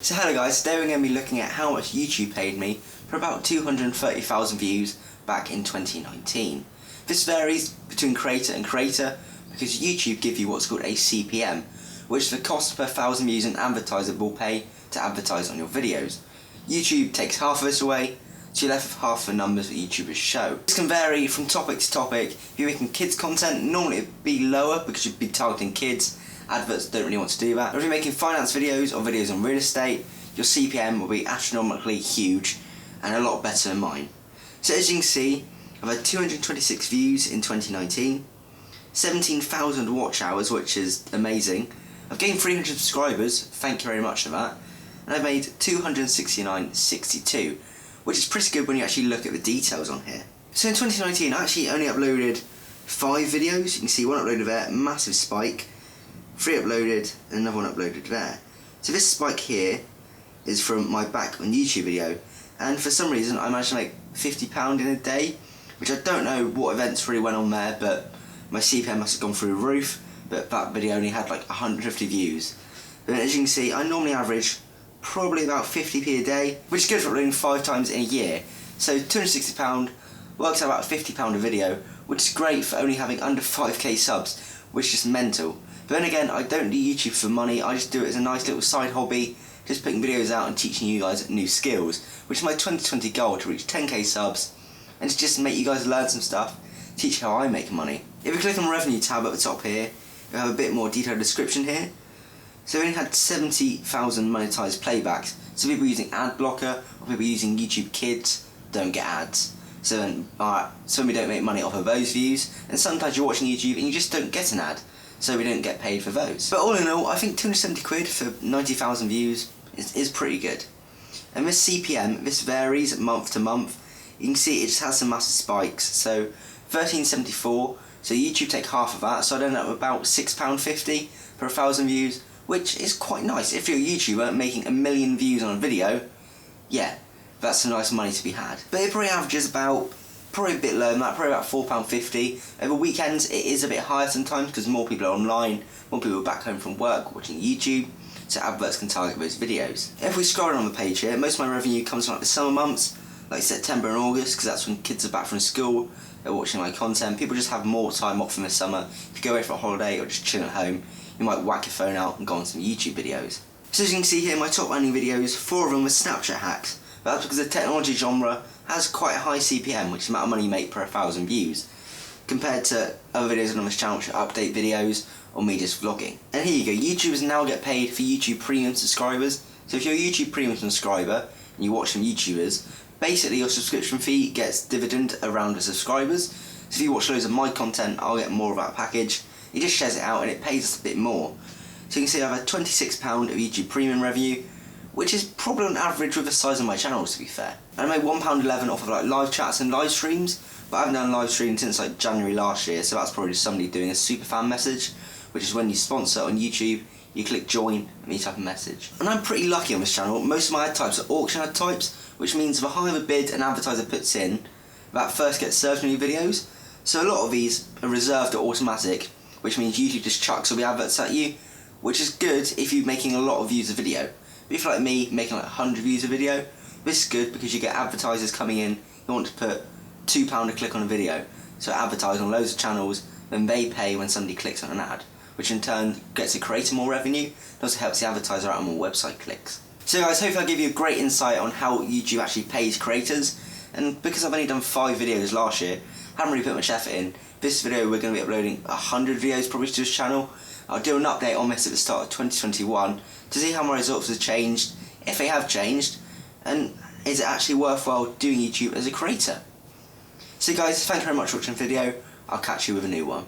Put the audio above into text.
So hello guys, today we're going to be looking at how much YouTube paid me for about 230,000 views back in 2019. This varies between creator and creator because YouTube give you what's called a CPM, which is the cost per 1,000 views an advertiser will pay to advertise on your videos. YouTube takes half of this away, so you're left with half the numbers that YouTubers show. This can vary from topic to topic. If you're making kids content, normally it'd be lower because you'd be targeting kids. Adverts don't really want to do that. Or if you're making finance videos or videos on real estate, your CPM will be astronomically huge and a lot better than mine. So as you can see, I've had 226 views in 2019, 17,000 watch hours, which is amazing. I've gained 300 subscribers, thank you very much for that, and I've made 269.62, which is pretty good when you actually look at the details on here. So in 2019 I actually only uploaded 5 videos. You can see one uploaded there, massive spike, 3 uploaded and another one uploaded there. So this spike here is from my back on YouTube video, and for some reason I managed to make £50 in a day, which I don't know what events really went on there, but my CPM must have gone through the roof, but that video only had like 150 views. But as you can see, I normally average probably about 50p a day, which is good for uploading 5 times in a year. So £260 works out about £50 a video, which is great for only having under 5k subs, which is just mental. But then again, I don't do YouTube for money, I just do it as a nice little side hobby, just putting videos out and teaching you guys new skills, which is my 2020 goal, to reach 10k subs, and to just make you guys learn some stuff, teach how I make money. If you click on the revenue tab at the top here, you'll have a bit more detailed description here. So we only had 70,000 monetized playbacks, so people using ad blocker, or people using YouTube Kids don't get ads. So then, so we don't make money off of those views, and sometimes you're watching YouTube and you just don't get an ad, so we don't get paid for those. But all in all, I think 270 quid for 90,000 views is pretty good. And this CPM, this varies month to month. You can see it just has some massive spikes. So 1374, so YouTube take half of that, so I end up about £6.50 for 1,000 views, which is quite nice. If you're a YouTuber making 1 million views on a video, yeah, that's some nice money to be had. But it probably averages about, probably a bit lower than that, probably about £4.50. Over weekends it is a bit higher sometimes because more people are online, more people are back home from work watching YouTube, so adverts can target those videos. If we scroll on the page here, most of my revenue comes from like the summer months, like September and August, because that's when kids are back from school, they're watching my content. People just have more time off in the summer. If you go away for a holiday or just chill at home, you might whack your phone out and go on some YouTube videos. So as you can see here, my top earning videos, 4 of them were Snapchat hacks. But that's because the technology genre has quite a high CPM, which is the amount of money you make per 1,000 views, compared to other videos on this channel which are update videos or me just vlogging. And here you go, YouTubers now get paid for YouTube Premium subscribers. So if you're a YouTube Premium subscriber and you watch some YouTubers, basically your subscription fee gets dividend around the subscribers. So if you watch loads of my content, I'll get more of that package. It just shares it out and it pays us a bit more. So you can see I've had £26 of YouTube Premium revenue, which is probably on average with the size of my channel, to be fair. And I made £1.11 off of like live chats and live streams, but I haven't done live streams since like January last year, so that's probably just somebody doing a superfan message, which is when you sponsor on YouTube, you click join and you type a message. And I'm pretty lucky on this channel. Most of my ad types are auction ad types, which means the higher the bid an advertiser puts in, that first gets served in your videos. So a lot of these are reserved or automatic, which means YouTube just chucks all the adverts at you, which is good if you're making a lot of views a video. But if you're like me, making like 100 views a video, this is good because you get advertisers coming in who want to put £2 a click on a video. So advertise on loads of channels, then they pay when somebody clicks on an ad, which in turn gets the creator more revenue, and also helps the advertiser out on more website clicks. So guys, hopefully I give you a great insight on how YouTube actually pays creators, and because I've only done 5 videos last year, haven't really put much effort in, this video we're going to be uploading 100 videos probably to this channel. I'll do an update on this at the start of 2021 to see how my results have changed, if they have changed, and is it actually worthwhile doing YouTube as a creator. So guys, thank you very much for watching the video, I'll catch you with a new one.